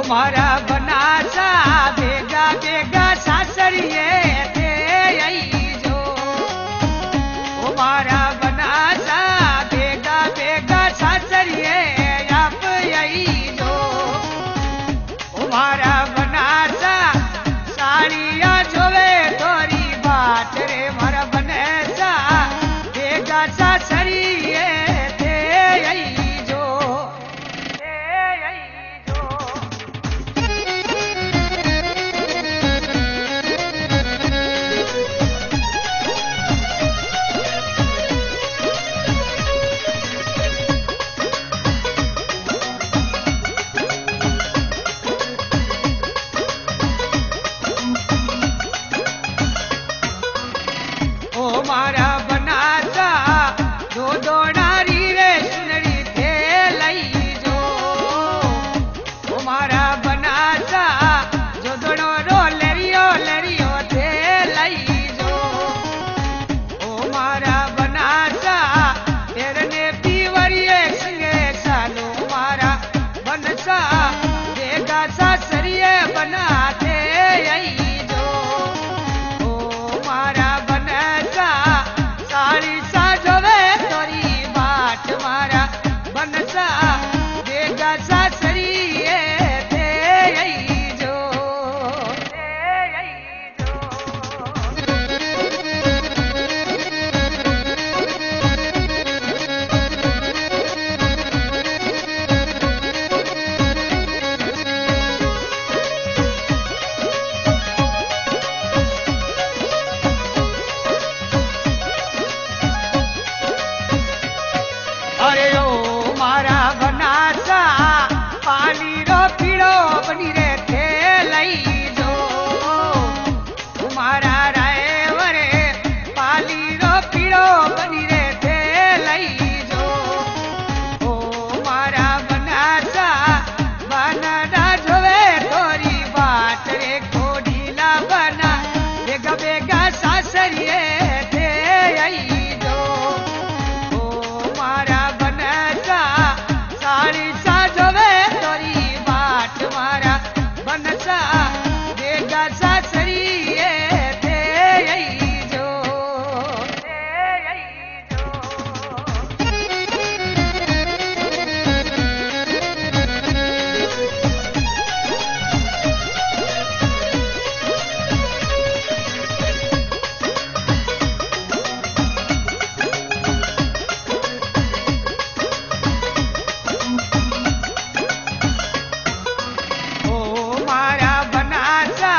मारा बनासा बेगा बेगा सासरिये थे आई जो ओ मारा बनासा बेगा बेगा सासरिये आप आई जो ओ मारा बनासा साड़िया जोवे तोरी बाट रे मारा बनेसा बेगा सासरिये थे आई जो ओ मारा बनासा दो दोनारी रे सुनरी थे लई जो ओ मारा बनासा जो दोनो रो लरियो थे लई जो ओ मारा बनासा तेरने पीवरिये संगे सालो मारा बनसा देगा सासरिये बनाते आई जो ओ मारा बनसा साड़ी साजवे तोरी बाट मारा बनसा देगा सासरिये थे आई जो अरे ओ मारा बनासा पानी रो पीड़ो बनी रे थे लई जो ओ मारा रायवरे पाली रो पीड़ो बनी रे थे लई जो ओ मारा बनासा बनडा जोवे तोरी बाट रे कोडीला बना बेगा बेगा सासरिये थे आई जो ओ मारा बनसा साड़ी साजवे तोरी बाट मारा बनसा बेगा सासरिये थे आई जो ओ मारा बनासा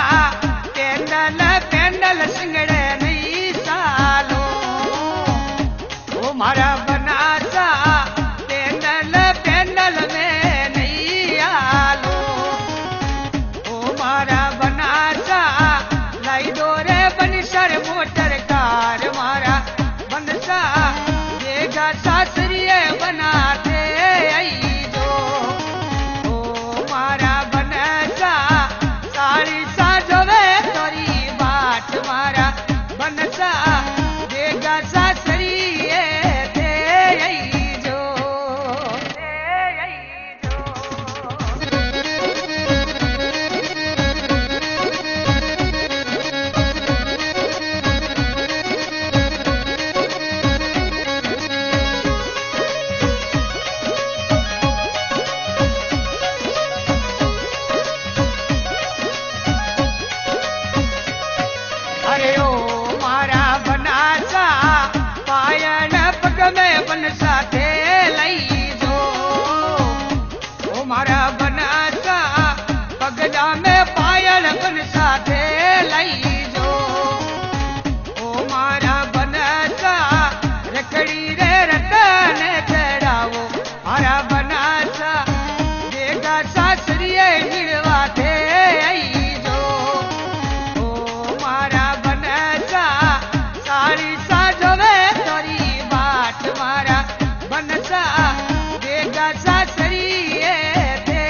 पेंडल पेंडल सिंगड़े नहीं सालो ओ मारा बनासा पेंडल पेंडल में नहीं आलो ओ मारा बनासा लाई दो रे बनिसर मोटर कार मारा बनसा देगा सासरिये बनाते आई जो ओ मारा बनसा साड़ी साजवे तोरी बाट मारा बनसा देगा सासरिये थे आई जो अरे ओ मारा बनासा पायन पग में बनसा थे लई जो ओ मारा बनासा पगला में पायल बनसा थे लई जो ओ मारा बनसा रखड़ी रे रतन चढ़ावो मारा बनासा देगा सासरिये मिलवा थे आई जो ओ मारा बनसा साड़ी साजवे तोरी बाट मारा बनसा देगा सासरिये थे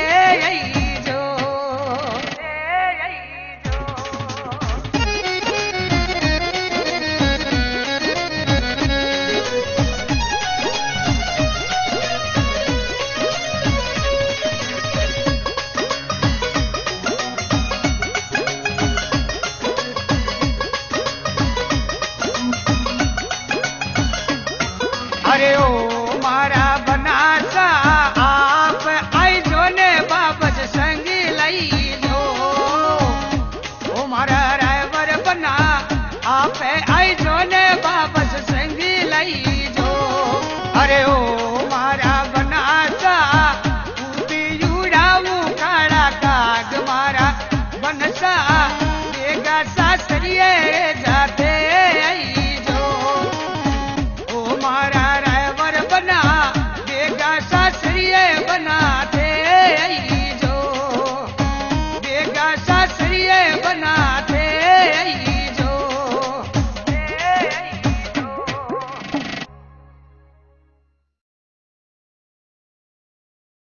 કરીએ રે